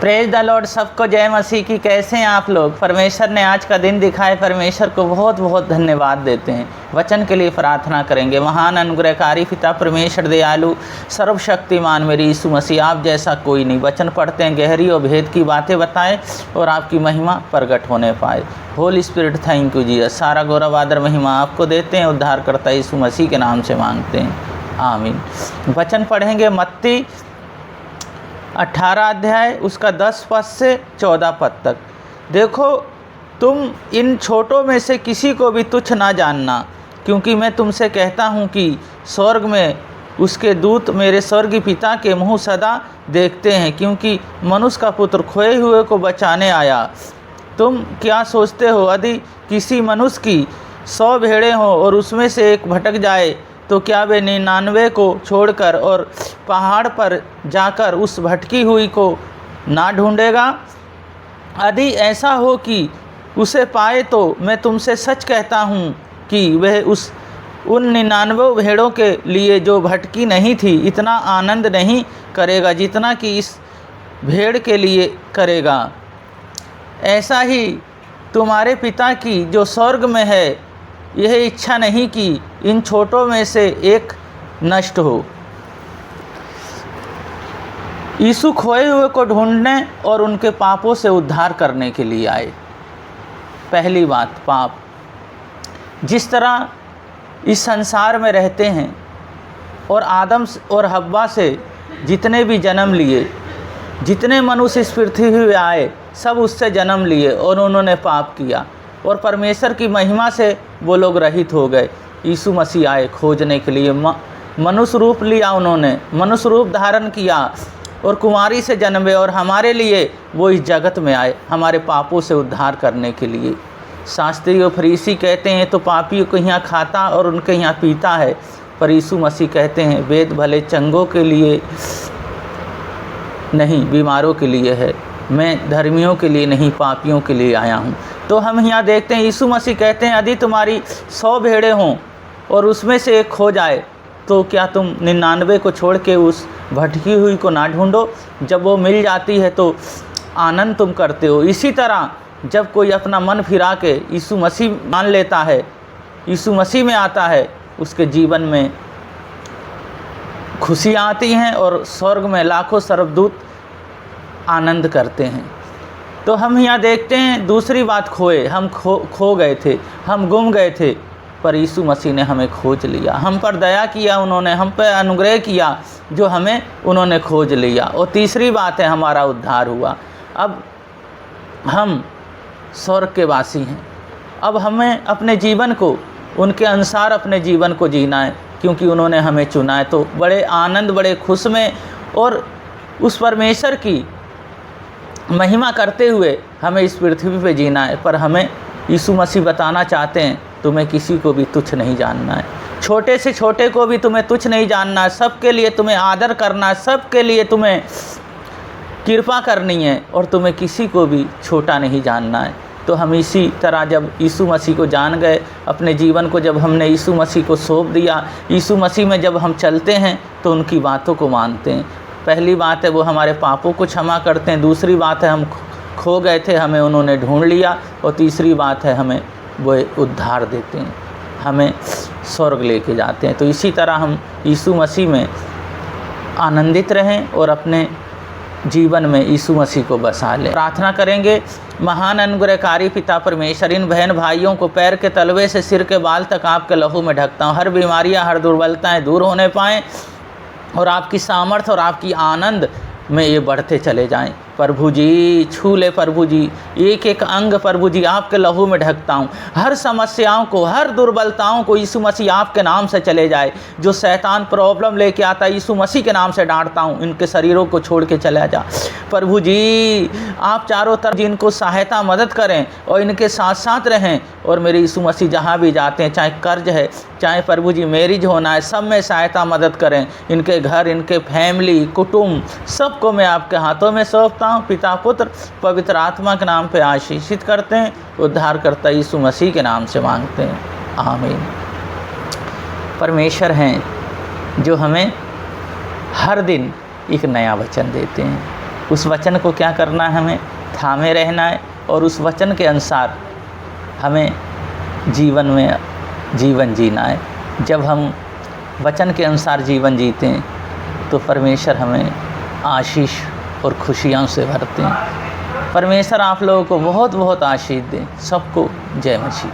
Praise the Lord, सबको जय मसीह की। कैसे हैं आप लोग? परमेश्वर ने आज का दिन दिखाए, परमेश्वर को बहुत बहुत धन्यवाद देते हैं। वचन के लिए प्रार्थना करेंगे। महान अनुग्रहकारी पिता परमेश्वर दयालु सर्वशक्तिमान मेरे यीशु मसीह, आप जैसा कोई नहीं। वचन पढ़ते हैं, गहरी और भेद की बातें बताएं और आपकी महिमा प्रकट होने पाए। Holi spirit, thank you Jesus. सारा गौरव आदर महिमा आपको देते हैं, उद्धारकर्ता यीशु मसीह के नाम से मांगते हैं, आमीन। वचन पढ़ेंगे मत्ती 18 अध्याय उसका 10 पद से 14 पद तक। देखो, तुम इन छोटों में से किसी को भी तुच्छ ना जानना, क्योंकि मैं तुमसे कहता हूँ कि स्वर्ग में उसके दूत मेरे स्वर्गीय पिता के मुँह सदा देखते हैं, क्योंकि मनुष्य का पुत्र खोए हुए को बचाने आया। तुम क्या सोचते हो, यदि किसी मनुष्य की 100 भेड़ें हों और उसमें से एक भटक जाए, तो क्या वे 99 को छोड़कर और पहाड़ पर जाकर उस भटकी हुई को ना ढूंढेगा? यदि ऐसा हो कि उसे पाए, तो मैं तुमसे सच कहता हूँ कि वह उन 99 भेड़ों के लिए जो भटकी नहीं थी इतना आनंद नहीं करेगा जितना कि इस भेड़ के लिए करेगा। ऐसा ही तुम्हारे पिता की जो स्वर्ग में है, यह इच्छा नहीं कि इन छोटों में से एक नष्ट हो। यीशु खोए हुए को ढूंढने और उनके पापों से उद्धार करने के लिए आए। पहली बात, पाप। जिस तरह इस संसार में रहते हैं और आदम और हव्वा से जितने भी जन्म लिए, जितने मनुष्य इस पृथ्वी पे आए, सब उससे जन्म लिए और उन्होंने पाप किया और परमेश्वर की महिमा से वो लोग रहित हो गए। यीशु मसीह आए खोजने के लिए, मनुष्य रूप लिया, उन्होंने मनुष्य रूप धारण किया और कुंवारी से जन्मे और हमारे लिए वो इस जगत में आए, हमारे पापों से उद्धार करने के लिए। शास्त्री और फरीसी कहते हैं तो पापियों को यहाँ खाता और उनके यहाँ पीता है, पर यीशु मसीह कहते हैं वेद भले चंगों के लिए नहीं, बीमारों के लिए है। मैं धर्मियों के लिए नहीं, पापियों के लिए आया हूँ। तो हम यहाँ देखते हैं यीशु मसीह कहते हैं यदि तुम्हारी 100 भेड़ें हों और उसमें से एक खो जाए, तो क्या तुम 99 को छोड़ के उस भटकी हुई को ना ढूंढो? जब वो मिल जाती है तो आनंद तुम करते हो। इसी तरह जब कोई अपना मन फिरा के यीशु मसीह मान लेता है, यीशु मसीह में आता है, उसके जीवन में खुशियाँ आती हैं और स्वर्ग में लाखों सर्वदूत आनंद करते हैं। तो हम यहाँ देखते हैं दूसरी बात, खोए। हम खो गए थे, हम गुम गए थे, पर यीशु मसीह ने हमें खोज लिया। हम पर दया किया, उन्होंने हम पर अनुग्रह किया, जो हमें उन्होंने खोज लिया। और तीसरी बात है, हमारा उद्धार हुआ। अब हम स्वर्ग के वासी हैं। अब हमें अपने जीवन को उनके अनुसार अपने जीवन को जीना है, क्योंकि उन्होंने हमें चुना है। तो बड़े आनंद, बड़े खुश में और उस परमेश्वर की महिमा करते हुए हमें इस पृथ्वी पे जीना है। पर हमें यीशु मसीह बताना चाहते हैं तुम्हें किसी को भी तुच्छ नहीं जानना है, छोटे से छोटे को भी तुम्हें तुच्छ नहीं जानना है। सबके लिए तुम्हें आदर करना है, सबके लिए तुम्हें कृपा करनी है और तुम्हें किसी को भी छोटा नहीं जानना है। तो हम इसी तरह जब यीशु मसीह को जान गए, अपने जीवन को जब हमने यीशु मसीह को सौंप दिया, यीशु मसीह में जब हम चलते हैं तो उनकी बातों को मानते हैं। पहली बात है वो हमारे पापों को क्षमा करते हैं। दूसरी बात है हम खो गए थे, हमें उन्होंने ढूंढ लिया। और तीसरी बात है हमें वो उद्धार देते हैं, हमें स्वर्ग लेके जाते हैं। तो इसी तरह हम यीशु मसीह में आनंदित रहें और अपने जीवन में यीशु मसीह को बसा लें। प्रार्थना करेंगे। महान अनुग्रहकारी पिता परमेश्वर, इन बहन भाइयों को पैर के तलवे से सिर के बाल तक आपके लहू में ढकता हूँ। हर बीमारियाँ, हर दुर्बलताएँ दूर होने पाएँ और आपकी सामर्थ्य और आपकी आनंद में ये बढ़ते चले जाएं। प्रभु जी छू ले, प्रभु जी एक एक अंग प्रभु जी आपके लहू में ढकता हूँ। हर समस्याओं को, हर दुर्बलताओं को यीशु मसीह आपके नाम से चले जाए। जो शैतान प्रॉब्लम लेके आता है, यीशु मसीह के नाम से डांटता हूँ, इनके शरीरों को छोड़ के चला जा। प्रभु जी आप चारों तरफ जिनको सहायता मदद करें और इनके साथ साथ रहें। और मेरे यीशु मसीह जहाँ भी जाते हैं, चाहे कर्ज है, चाहे प्रभु जी मैरिज होना है, सब में सहायता मदद करें। इनके घर, इनके फैमिली, कुटुंब, सबको मैं आपके हाथों में सौंपता हूँ। पिता, पुत्र, पवित्र आत्मा के नाम पे आशीषित करते हैं। उद्धारकर्ता यीशु मसीह के नाम से मांगते हैं, आमीन। परमेश्वर हैं जो हमें हर दिन एक नया वचन देते हैं। उस वचन को क्या करना है, हमें थामे रहना है और उस वचन के अनुसार हमें जीवन में जीवन जीना है। जब हम वचन के अनुसार जीवन जीते हैं तो परमेश्वर हमें आशीष और खुशियों से भरते हैं। परमेश्वर आप लोगों को बहुत बहुत आशीष दें। सबको जय मसीह।